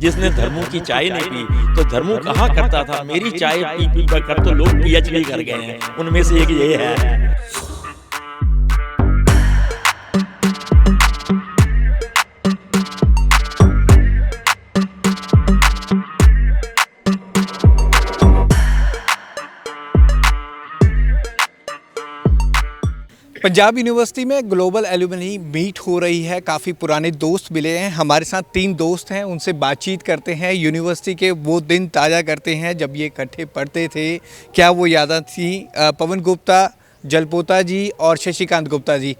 जिसने धर्मों की चाय नहीं पी तो धर्मों कहा करता था मेरी चाय पी पी कर तो लोग पीएचडी कर गए हैं। उनमें से एक ये है। पंजाब यूनिवर्सिटी में ग्लोबल एलुमनी मीट हो रही है। काफ़ी पुराने दोस्त मिले हैं। हमारे साथ 3 दोस्त हैं, उनसे बातचीत करते हैं। यूनिवर्सिटी के वो दिन ताज़ा करते हैं जब ये इकट्ठे पढ़ते थे। क्या वो यादें थी? पवन गुप्ता, जलपोता जी और शशिकांत गुप्ता जी।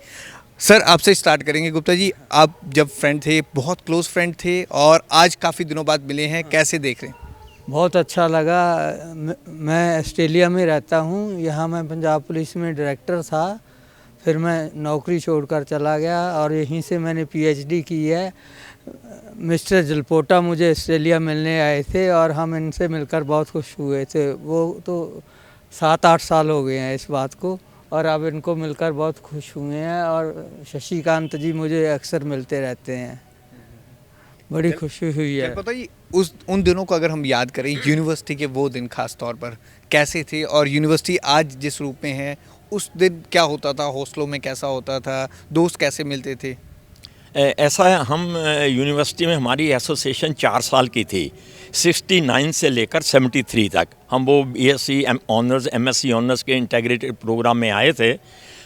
सर आपसे स्टार्ट करेंगे। गुप्ता जी, आप जब फ्रेंड थे, बहुत क्लोज फ्रेंड थे और आज काफ़ी दिनों बाद मिले हैं, कैसे देख रहे हैं? बहुत अच्छा लगा। मैं ऑस्ट्रेलिया में रहता हूँ। यहाँ मैं पंजाब पुलिस में डायरेक्टर था, फिर मैं नौकरी छोड़कर चला गया और यहीं से मैंने पीएचडी की है। मिस्टर जलपोटा मुझे ऑस्ट्रेलिया मिलने आए थे और हम इनसे मिलकर बहुत खुश हुए थे। वो तो 7-8 साल हो गए हैं इस बात को, और अब इनको मिलकर बहुत खुश हुए हैं। और शशिकांत जी मुझे अक्सर मिलते रहते हैं, बड़ी खुशी हुई है। पता ही उन दिनों को अगर हम याद करें, यूनिवर्सिटी के वो दिन खास तौर पर कैसे थे और यूनिवर्सिटी आज जिस रूप में है उस दिन क्या होता था, हॉस्टलों में कैसा होता था, दोस्त कैसे मिलते थे? ऐसा है, हम यूनिवर्सिटी में हमारी एसोसिएशन 4 साल की थी। 69 से लेकर 73 तक हम वो बीएससी ऑनर्स एमएससी ऑनर्स के इंटीग्रेटेड प्रोग्राम में आए थे।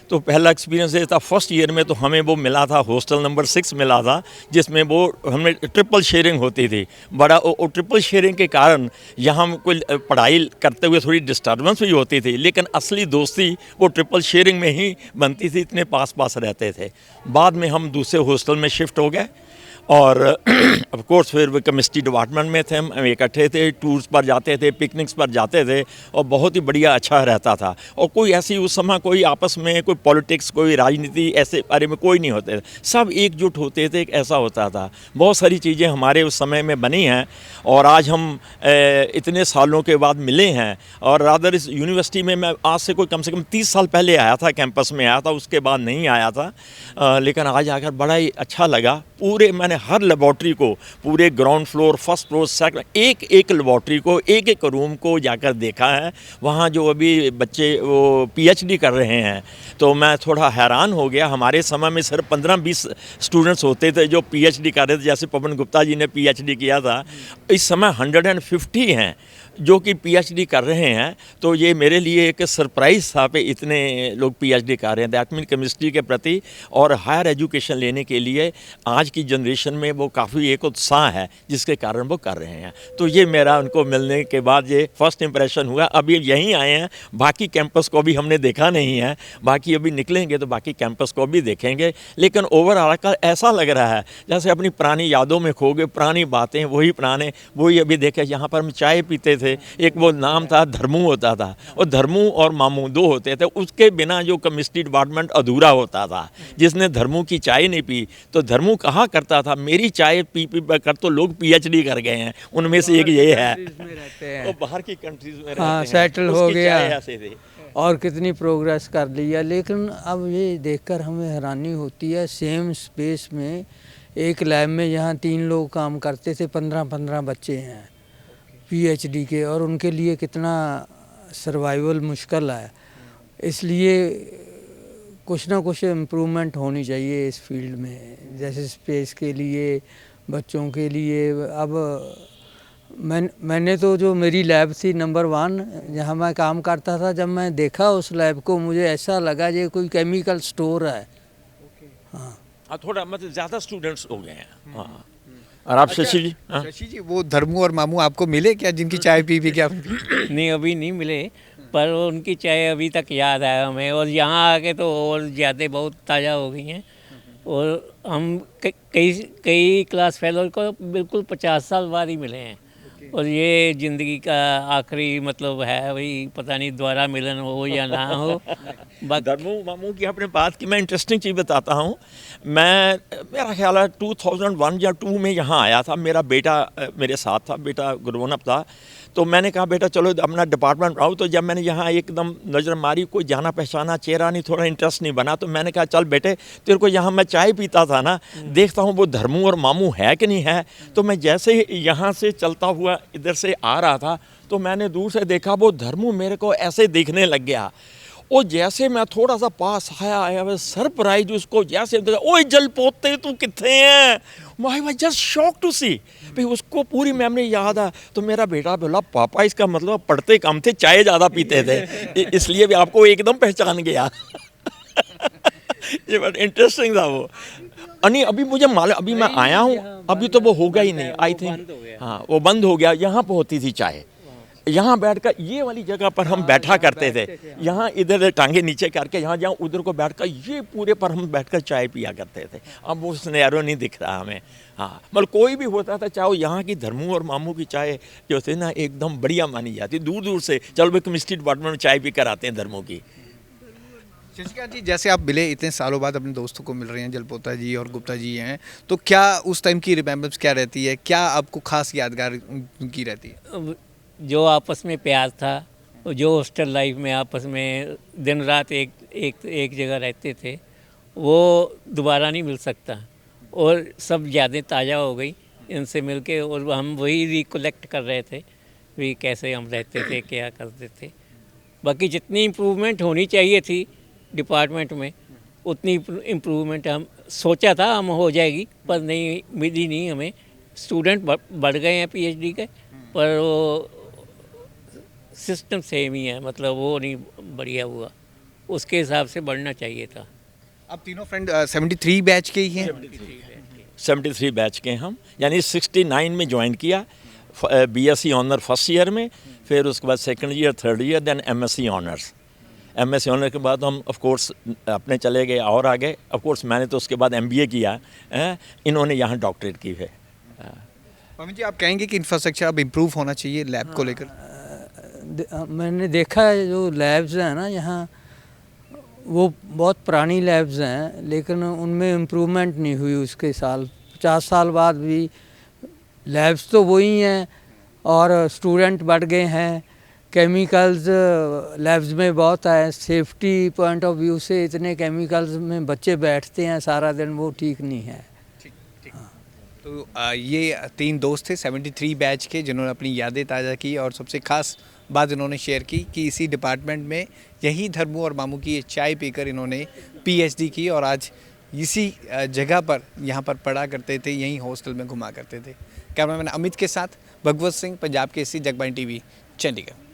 तो पहला एक्सपीरियंस ये था, फर्स्ट ईयर में तो हमें वो मिला था, हॉस्टल नंबर 6 मिला था, जिसमें वो हमें ट्रिपल शेयरिंग होती थी। बड़ा वो ट्रिपल शेयरिंग के कारण यहाँ कोई पढ़ाई करते हुए थोड़ी डिस्टर्बेंस भी होती थी, लेकिन असली दोस्ती वो ट्रिपल शेयरिंग में ही बनती थी। इतने पास पास रहते थे। बाद में हम दूसरे हॉस्टल में शिफ्ट हो गए और ऑफ कोर्स फिर केमिस्ट्री डिपार्टमेंट में थे। हम इकट्ठे थे, टूर्स पर जाते थे, पिकनिक्स पर जाते थे और बहुत ही बढ़िया अच्छा रहता था। और कोई ऐसी उस समय कोई आपस में कोई पॉलिटिक्स, कोई राजनीति ऐसे बारे में कोई नहीं होते थे। सब एकजुट होते थे, एक ऐसा होता था। बहुत सारी चीज़ें हमारे उस समय में बनी हैं और आज हम इतने सालों के बाद मिले हैं। और रादर इस यूनिवर्सिटी में मैं आज से कोई कम से कम 30 साल पहले आया था, कैंपस में आया था, उसके बाद नहीं आया था। लेकिन आज आकर बड़ा ही अच्छा लगा। पूरे मैंने हर लेबॉर्ट्री को, पूरे ground floor, first floor, second, एक एक लेबॉर्ट्री को, एक एक रूम को जाकर देखा है। वहाँ जो अभी बच्चे वो पीएचडी कर रहे हैं, तो मैं थोड़ा हैरान हो गया। हमारे समय में सिर्फ 15-20 स्टूडेंट्स होते थे जो पीएचडी कर रहे थे, जैसे पवन गुप्ता जी ने पीएचडी किया था। इस समय 150 हैं जो कि पीएचडी कर रहे हैं। तो ये मेरे लिए एक सरप्राइज़ था कि इतने लोग पीएचडी कर रहे हैं। दैट मीन केमिस्ट्री के प्रति और हायर एजुकेशन लेने के लिए आज की जनरेशन में वो काफ़ी एक उत्साह है, जिसके कारण वो कर रहे हैं। तो ये मेरा उनको मिलने के बाद ये फर्स्ट इम्प्रेशन हुआ। अभी यहीं आए हैं, बाकी कैंपस को भी हमने देखा नहीं है। बाकी अभी निकलेंगे तो बाकी कैंपस को भी देखेंगे। लेकिन ओवरऑल का ऐसा लग रहा है जैसे अपनी पुरानी यादों में खो गए, पुरानी बातें वही पुराने वही। अभी देखे यहाँ पर हम चाय पीते थे, एक वो नाम था धर्मू होता था, और धर्मू और मामू 2 होते थे। उसके बिना जो केमिस्ट्री डिपार्टमेंट अधूरा होता था। जिसने धर्मू की चाय नहीं पी तो धर्मू कहा करता था मेरी चाय पी पी कर तो लोग पीएचडी कर गए हैं। उनमें से एक ये है, वो बाहर की कंट्रीज में रहते हैं, सेटल हो गया ऐसे थे और कितनी प्रोग्रेस कर लिया। लेकिन अब ये देखकर हमें हैरानी होती है, सेम स्पेस में एक लैब में यहाँ 3 लोग काम करते थे, 15-15 बच्चे हैं पीएचडी के, और उनके लिए कितना सर्वाइवल मुश्किल है। इसलिए कुछ ना कुछ इम्प्रूवमेंट होनी चाहिए इस फील्ड में, जैसे स्पेस के लिए, बच्चों के लिए। अब मैंने तो जो मेरी लैब थी नंबर 1 जहाँ मैं काम करता था, जब मैं देखा उस लैब को मुझे ऐसा लगा ये कोई केमिकल स्टोर है। हाँ, थोड़ा मतलब ज़्यादा स्टूडेंट्स हो गए हैं। हाँ। और आप शशि जी? हाँ? शशि जी, वो धर्मू और मामू आपको मिले क्या, जिनकी चाय पी पी के आप? नहीं, अभी नहीं मिले, पर उनकी चाय अभी तक याद है हमें। और यहाँ आके तो और ज़्यादा बहुत ताज़ा हो गई हैं। और हम कई क्लास फेलो को बिल्कुल 50 साल बाद ही मिले हैं। और ये ज़िंदगी का आखिरी मतलब है, वही पता नहीं दोबारा मिलन हो या ना हो। धर्मू मामू की आपने बात की, मैं इंटरेस्टिंग चीज़ बताता हूँ। मेरा ख्याल है 2001 या 2 में यहाँ आया था। मेरा बेटा मेरे साथ था, बेटा ग्रोन अप था। तो मैंने कहा बेटा चलो अपना डिपार्टमेंट आओ। तो जब मैंने यहाँ एकदम नज़र मारी, कोई जाना पहचाना चेहरा नहीं, थोड़ा इंटरेस्ट नहीं बना, तो मैंने कहा चल बेटे तेरे को यहाँ मैं चाय पीता था ना, देखता हूँ वो धर्मू और मामू है कि नहीं है। तो मैं जैसे यहाँ से चलता हुआ इधर से आ रहा था तो मैंने दूर से देखा वो धर्मू मेरे को ऐसे दिखने लग गया। और जैसे मैं थोड़ा सा पास आया सरप्राइज उसको जैसे देखा, ओए जल पोते तू कितने हैं। I was just shock to see भाई, उसको पूरी मेमोरी याद है। तो मेरा बेटा बोला पापा इसका मतलब पढ़ते कम थे, चाय ज़्यादा पीते थे, इसलिए भी आपको एकदम पहचान गया। ये बड़ा इंटरेस्टिंग था वो। नहीं अभी मुझे मालूम, अभी मैं आया हूँ, अभी तो वो होगा ही नहीं आई थिंक। हाँ वो बंद हो गया। यहाँ पर होती थी चाय, यहाँ बैठकर ये वाली जगह पर हम बैठा करते थे, यहाँ इधर टांगे नीचे करके यहाँ जहाँ उधर को बैठकर ये पूरे पर हम बैठकर चाय पिया करते थे। अब वो सिनेरियो नहीं दिख रहा हमें। हाँ मतलब कोई भी होता था, चाहे वो यहाँ की धर्मू और मामू की चाय जो थी ना एकदम बढ़िया मानी जाती, दूर दूर से चलो भाई केमिस्ट्री डिपार्टमेंट में चाय पी कर आते हैं धर्मू की। शशिकांत जी, जैसे आप मिले इतने सालों बाद अपने दोस्तों को मिल रहे हैं, जलपोता जी और गुप्ता जी हैं, तो क्या उस टाइम की रिमेम्बर्स क्या रहती है, क्या आपको खास यादगार की रहती है? जो आपस में प्यार था, जो हॉस्टल लाइफ में आपस में दिन रात एक जगह रहते थे, वो दोबारा नहीं मिल सकता। और सब यादें ताज़ा हो गई इनसे मिलके, और हम वही रिकलेक्ट कर रहे थे भी कैसे हम रहते थे, क्या करते थे। बाकी जितनी इम्प्रूवमेंट होनी चाहिए थी डिपार्टमेंट में, उतनी इम्प्रूवमेंट हम सोचा था हम हो जाएगी, पर नहीं मिली नहीं हमें। स्टूडेंट बढ़ गए हैं पीएचडी के, पर वो सिस्टम सेम ही है, मतलब वो नहीं बढ़िया हुआ, उसके हिसाब से बढ़ना चाहिए था। आप तीनों फ्रेंड 73 बैच के ही हैं? 73 बैच के हम, यानी 69 में ज्वाइन किया, बीएससी ऑनर फर्स्ट ईयर में, फिर उसके बाद second year, third year, then MSc honours. MSc honour के बाद हम ऑफ कोर्स अपने चले गए और आगे। ऑफ कोर्स मैंने तो उसके बाद एमबीए किया, इन्होंने यहाँ डॉक्टरेट की है। पवन जी, आप कहेंगे कि इंफ्रास्ट्रक्चर अब इम्प्रूव होना चाहिए लैब को लेकर? मैंने देखा है जो लैब्स हैं ना यहाँ, वो बहुत पुरानी लैब्स हैं, लेकिन उनमें इम्प्रूवमेंट नहीं हुई। उसके 50 साल बाद भी लैब्स तो वही हैं और स्टूडेंट बढ़ गए हैं। केमिकल्स लैब्स में बहुत है, सेफ्टी पॉइंट ऑफ व्यू से इतने केमिकल्स में बच्चे बैठते हैं सारा दिन, वो ठीक नहीं है। तो ये तीन दोस्त थे 73 बैच के, जिन्होंने अपनी यादें ताज़ा की और सबसे ख़ास बात इन्होंने शेयर की कि इसी डिपार्टमेंट में यही धर्मू और मामू की चाय पीकर इन्होंने पीएचडी की और आज इसी जगह पर यहाँ पर पढ़ा करते थे, यहीं हॉस्टल में घुमा करते थे। कैमरामैन अमित के साथ भगवत सिंह, पंजाब केसरी, जगबानी टीवी, चंडीगढ़।